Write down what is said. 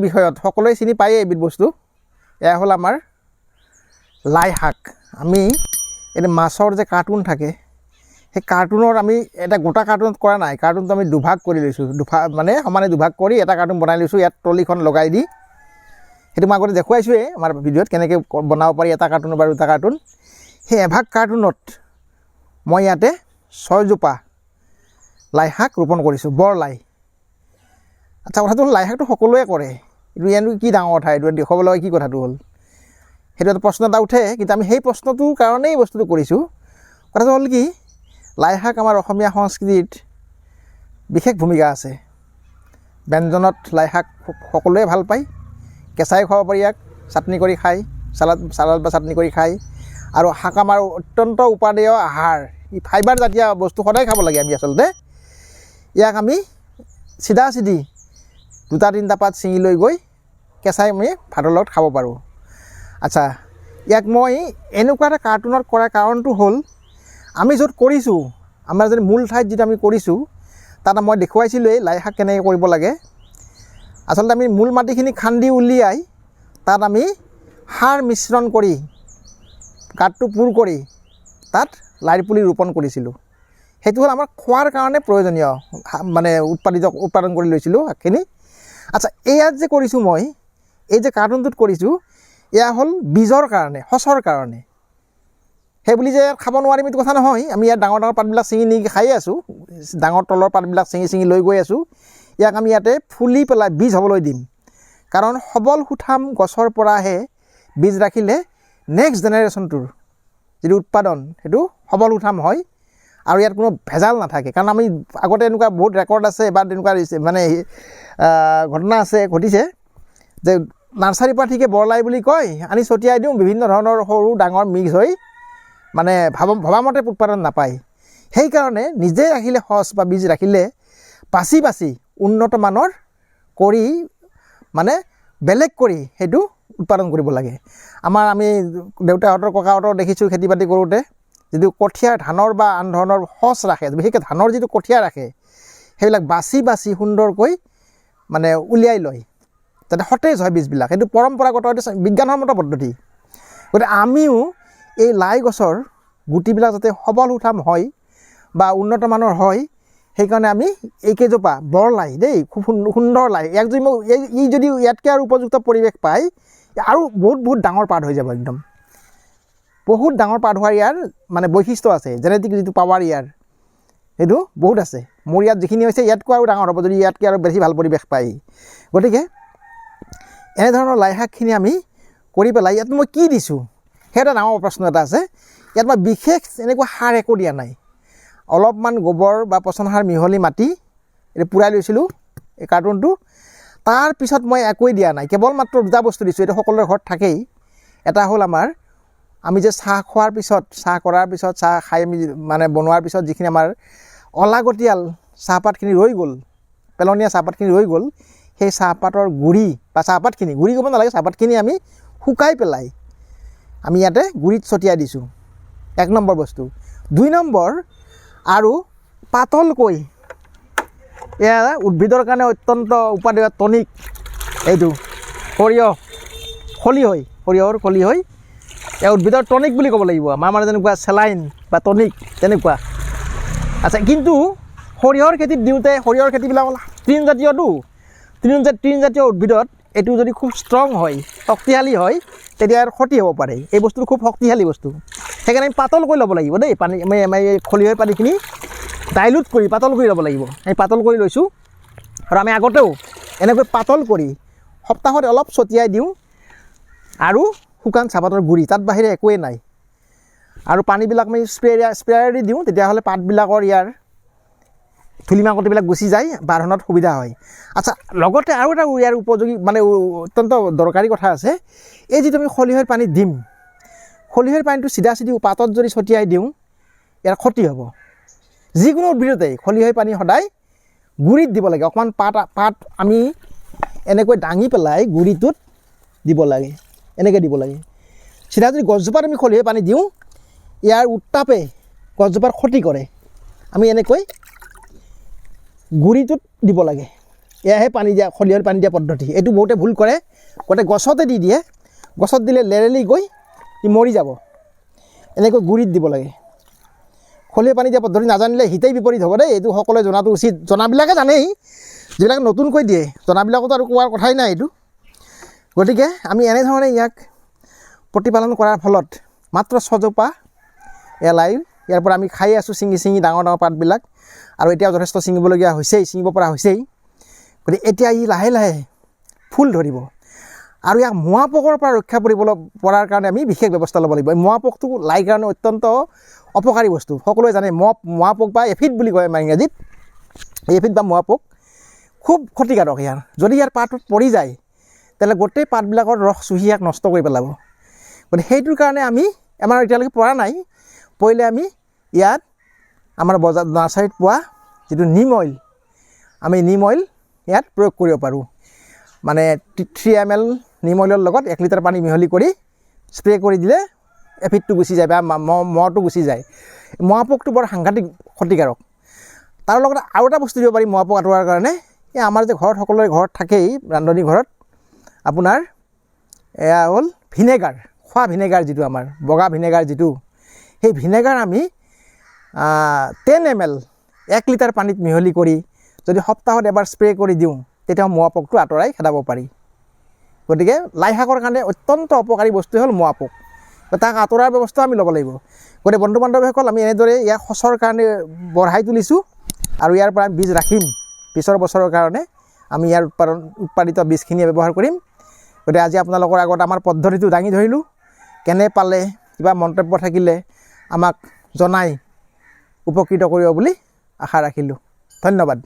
বিষয়ত সকলোৱে চিনি পায়েই এবিধ বস্তু এয়া হ'ল আমাৰ লাই শাক আমি এনে মাছৰ যে কাৰ্টুন থাকে সেই কাৰ্টুনৰ আমি এটা গোটা কাৰ্টুনত কৰা নাই কাৰ্টুনটো আমি দুভাগ কৰি লৈছোঁ মানে সমানে দুভাগ কৰি এটা কাৰ্টুন বনাই লৈছোঁ ইয়াত টলিখন লগাই দি সেইটো মই আগতে দেখুৱাইছোঁৱেই আমাৰ ভিডিঅ'ত কেনেকৈ বনাব পাৰি এটা কাৰ্টুনৰ বা দুটা কাৰ্টুন সেই এভাগ কাৰ্টুনত মই ইয়াতে 6 জোপা লাই শাক ৰোপণ কৰিছোঁ বৰ লাই আচ্ছা কথাটো হ'ল লাই শাকটো সকলোৱে কৰে এইটো ইয়ানো কি ডাঙৰ কথা এইটো দেখুৱাব লগা কি কথাটো হ'ল সেইটো এটা প্ৰশ্ন এটা উঠে কিন্তু আমি সেই প্ৰশ্নটোৰ কাৰণেই বস্তুটো কৰিছোঁ কথাটো হ'ল কি লাই শাক আমাৰ অসমীয়া সংস্কৃতিত বিশেষ ভূমিকা আছে ব্যঞ্জনত লাই শাক সকলোৱে ভাল পায় কেঁচাই খাব পাৰি ইয়াক চাটনি কৰি খায় চালাড বা চাটনি কৰি খায় আৰু শাক আমাৰ অত্যন্ত উপাদেয় আহাৰ ই ফাইবাৰ জাতীয় বস্তু সদায় খাব লাগে আমি আচলতে ইয়াক আমি চিধা দুটা তিনিটা পাত ছিঙি লৈ গৈ কেঁচাই আমি ভাতৰ লগত খাব পাৰোঁ আচ্ছা ইয়াক মই এনেকুৱা এটা কাৰ্টুনত কৰাৰ কাৰণটো হ'ল আমি য'ত কৰিছোঁ আমাৰ যদি মূল ঠাইত যিটো আমি কৰিছোঁ তাত মই দেখুৱাইছিলোঁৱেই লাই শাক কেনেকৈ কৰিব লাগে আচলতে আমি মূল মাটিখিনি খান্দি উলিয়াই তাত আমি সাৰ মিশ্ৰণ কৰি গাঁতটো পূৰ কৰি তাত লাই পুলি ৰোপণ কৰিছিলোঁ সেইটো হ'ল আমাৰ খোৱাৰ কাৰণে প্ৰয়োজনীয় মানে উৎপাদন কৰি লৈছিলোঁ শাকখিনি আচ্ছা এয়াত যে কৰিছোঁ মই এই যে কাৰ্টুনটোত কৰিছোঁ এয়া হ'ল বীজৰ কাৰণে সঁচৰ কাৰণে সেই বুলি যে খাব নোৱাৰিম এইটো কথা নহয় আমি ইয়াত ডাঙৰ পাতবিলাক ছিঙি নি খাই আছোঁ ডাঙৰ তলৰ পাতবিলাক ছিঙি লৈ গৈ আছোঁ ইয়াক আমি ইয়াতে ফুলি পেলাই বীজ হ'বলৈ দিম কাৰণ সবল সুঠাম গছৰ পৰাহে বীজ ৰাখিলে নেক্সট জেনেৰেশ্যনটোৰ যিটো উৎপাদন সেইটো সবল সুঠাম হয় আৰু ইয়াত কোনো ভেজাল নাথাকে কাৰণ আমি আগতে এনেকুৱা বহুত ৰেকৰ্ড আছে বা তেনেকুৱা মানে ঘটনা ঘটিছে যে নাৰ্চাৰীৰ পৰা ঠিকে বৰলাই বুলি কয় আনি ছটিয়াই দিওঁ বিভিন্ন ধৰণৰ সৰু ডাঙৰ মিক্স হৈ মানে ভবামতে উৎপাদন নাপায় সেইকাৰণে নিজে ৰাখিলে সঁচ বা বীজ ৰাখিলে বাছি উন্নত মানৰ কৰি মানে বেলেগ কৰি সেইটো উৎপাদন কৰিব লাগে আমি দেউতাহঁতৰ ককাহঁতৰ দেখিছোঁ খেতি বাতি কৰোঁতে যিটো কঠীয়া ধানৰ বা আন ধৰণৰ সঁচ ৰাখে বিশেষকৈ ধানৰ যিটো কঠীয়া ৰাখে সেইবিলাক বাছি সুন্দৰকৈ মানে উলিয়াই লয় যাতে সতেজ হয় বীজবিলাক সেইটো পৰম্পৰাগত এইটো বিজ্ঞানসন্মত পদ্ধতি গতিকে আমিও এই লাই গছৰ গুটিবিলাক যাতে সবল সুঠাম হয় বা উন্নত মানৰ হয় সেইকাৰণে আমি এইকেইজোপা বৰ লাই দেই খুব সুন্দৰ লাই ইয়াক যদি ই যদি ইয়াতকৈ আৰু উপযুক্ত পৰিৱেশ পায় আৰু বহুত ডাঙৰ পাত হৈ যাব একদম বহুত ডাঙৰ পাত হোৱাৰ ইয়াৰ মানে বৈশিষ্ট্য আছে জেনেটিক যিটো পাৱাৰ ইয়াৰ সেইটো বহুত আছে মোৰ ইয়াত যিখিনি হৈছে ইয়াতকৈ আৰু ডাঙৰ হ'ব যদি ইয়াতকৈ আৰু বেছি ভাল পৰিৱেশ পায় গতিকে এনেধৰণৰ লাই শাকখিনি আমি কৰি পেলাই ইয়াত মই কি দিছোঁ সেই এটা ডাঙৰ প্ৰশ্ন এটা আছে ইয়াত মই বিশেষ এনেকুৱা সাৰ একো দিয়া নাই অলপমান গোবৰ বা পচন সাৰ মিহলি মাটি এইটো পূৰাই লৈছিলোঁ এই কাৰ্টুনটো তাৰপিছত মই একোৱেই দিয়া নাই কেৱল মাত্ৰ দুটা বস্তু দিছোঁ এইটো সকলোৰে ঘৰত থাকেই এটা হ'ল আমি যে চাহ খোৱাৰ পিছত চাহ কৰাৰ পিছত চাহ খাই আমি মানে বনোৱাৰ পিছত যিখিনি আমাৰ অলাগতিয়াল চাহপাতখিনি ৰৈ গ'ল পেলনীয়া চাহপাতখিনি ৰৈ গ'ল সেই চাহপাতৰ গুড়ি বা চাহপাতখিনি গুড়ি ক'ব নালাগে চাহপাতখিনি আমি শুকাই পেলাই আমি ইয়াতে গুড়িত ছটিয়াই দিছোঁ 1 নম্বৰ বস্তু 2 নম্বৰ আৰু পাতলকৈ এয়া উদ্ভিদৰ কাৰণে অত্যন্ত উপাদেয় টনিক এইটো সৰিয়হৰ খলি হৈ এয়া উদ্ভিদৰ টনিক বুলি ক'ব লাগিব আমাৰ মানে যেনেকুৱা চেলাইন বা টনিক তেনেকুৱা আচ্ছা কিন্তু সৰিয়হৰ খেতিত দিওঁতে সৰিয়হৰ খেতিবিলাক হ'ল তৃণজাতীয় উদ্ভিদত এইটো যদি খুব ষ্ট্ৰং হয় শক্তিশালী হয় তেতিয়া আৰু ক্ষতি হ'ব পাৰে এই বস্তুটো খুব শক্তিশালী বস্তু সেইকাৰণে আমি পাতল কৰি ল'ব লাগিব দেই পানী আমি খলিহৈ পানীখিনি ডাইলুট কৰি পাতল কৰি ল'ব লাগিব আমি পাতল কৰি লৈছোঁ আৰু আমি আগতেও এনেকৈ পাতল কৰি সপ্তাহত অলপ ছটিয়াই দিওঁ আৰু শুকান চাহপাতৰ গুড়ি তাত বাহিৰে একোৱেই নাই আৰু পানীবিলাক আমি স্প্ৰেয়াৰ দি দিওঁ তেতিয়াহ'লে পাতবিলাকৰ ইয়াৰ ধূলি মাকতিবিলাক গুচি যায় বাঢ়নত সুবিধা হয় আচ্ছা লগতে আৰু এটা ইয়াৰ উপযোগী মানে অত্যন্ত দৰকাৰী কথা আছে এই যিটো আমি খলিহৈৰ পানী দিম খলিহৈৰ পানীটো চিধা পাতত যদি ছটিয়াই দিওঁ ইয়াৰ ক্ষতি হ'ব যিকোনো উদ্ভিদতেই খলিহৈ পানী সদায় গুড়িত দিব লাগে অকণমান পাত আমি এনেকৈ দাঙি পেলাই গুড়িটোত দিব লাগে এনেকৈ দিব লাগে চিধা যদি গছজোপাত আমি খলিহৈ পানী দিওঁ ইয়াৰ উত্তাপে গছজোপাৰ ক্ষতি কৰে আমি এনেকৈ গুড়িটোত দিব লাগে এয়াহে পানী দিয়া খলিহৈ পানী দিয়া পদ্ধতি। এইটো বহুতে ভুল কৰে, গোটেই গছতে দি দিয়ে, গছত দিলে লেৰেলি গৈ ই মৰি যাব। এনেকৈ গুৰিত দিব লাগে। খলিহৈ পানী দিয়া পদ্ধতি নাজানিলে হিতেই বিপৰীত হ'ব দেই, এইটো সকলোৱে জনাটো উচিত। জনাবিলাকে জানেই, যিবিলাক নতুনকৈ দিয়ে জনাবিলাকতো আৰু কোৱাৰ কথাই নাই এইটো। গতিকে আমি এনেধৰণে ইয়াক প্ৰতিপালন কৰাৰ ফলত মাত্ৰ 6 জোপা লাই, ইয়াৰ পৰা আমি খাই আছোঁ ছিঙি ছিঙি ডাঙৰ ডাঙৰ পাতবিলাক, আৰু এতিয়াও যথেষ্ট ছিঙিবলগীয়া হৈছেই, ছিঙিব পৰা হৈছেই। গতিকে এতিয়া ই লাহে লাহে ফুল ধৰিব, আৰু ইয়াক মোৱা পোকৰ পৰা ৰক্ষা পৰাৰ কাৰণে আমি বিশেষ ব্যৱস্থা ল'ব লাগিব। মোৱা পোকটো লাইৰ কাৰণে অত্যন্ত অপকাৰী বস্তু, সকলোৱে জানে। মোৱা পোক বা এফিড বুলি কয় আমাৰ ইংৰাজীত, এফিড বা মোৱা পোক খুব ক্ষতিকাৰক ইয়াৰ। যদি ইয়াৰ পাতত পৰি যায় তেতিয়াহ'লে গোটেই পাতবিলাকৰ ৰস চুহি ইয়াক নষ্ট কৰি পেলাব। গতিকে সেইটোৰ কাৰণে আমাৰ এতিয়ালৈকে পৰা নাই, পৰিলে আমি ইয়াত আমাৰ বজাৰ নাৰ্চাৰীত পোৱা যিটো নিম অইল, আমি নিম অইল ইয়াত প্ৰয়োগ কৰিব পাৰোঁ। মানে 3 ml নিম অইলৰ লগত 1 লিটাৰ পানী মিহলি কৰি স্প্ৰে কৰি দিলে এফিডটো গুচি যায় বা মহটো গুচি যায়। মোৱা পোকটো বৰ সাংঘাতিক ক্ষতিকাৰক। তাৰ লগত আৰু এটা বস্তু দিব পাৰি মোৱা পোক আঁতৰোৱাৰ কাৰণে, এই আমাৰ যে ঘৰত সকলোৰে ঘৰত থাকেই, ৰান্ধনি ঘৰত আপোনাৰ এয়া হ'ল ভিনেগাৰ, খোৱা ভিনেগাৰ যিটো আমাৰ বগা ভিনেগাৰ যিটো, সেই ভিনেগাৰ আমি 10 ml 1 লিটাৰ পানীত মিহলি কৰি যদি সপ্তাহত এবাৰ স্প্ৰে কৰি দিওঁ তেতিয়া মোৱা পোকটো আঁতৰাই খেদাব পাৰি। গতিকে লাই শাকৰ কাৰণে অত্যন্ত অপকাৰী বস্তু হ'ল মোৱা পোক, তাক আঁতৰাৰ ব্যৱস্থা আমি ল'ব লাগিব। গতিকে বন্ধু বান্ধৱীসকল, আমি এনেদৰে ইয়াক সঁচৰ কাৰণে বঢ়াই তুলিছোঁ, আৰু ইয়াৰ পৰা বীজ ৰাখিম পিছৰ বছৰৰ কাৰণে। আমি ইয়াৰ উৎপাদিত বীজখিনি ব্যৱহাৰ কৰিম। গতিকে আজি আপোনালোকৰ আগত আমাৰ পদ্ধতিটো দাঙি ধৰিলোঁ। কেনে পালে, কিবা মন্তব্য থাকিলে আমাক জনাই উপকৃত কৰিব বুলি আশা ৰাখিলোঁ। ধন্যবাদ।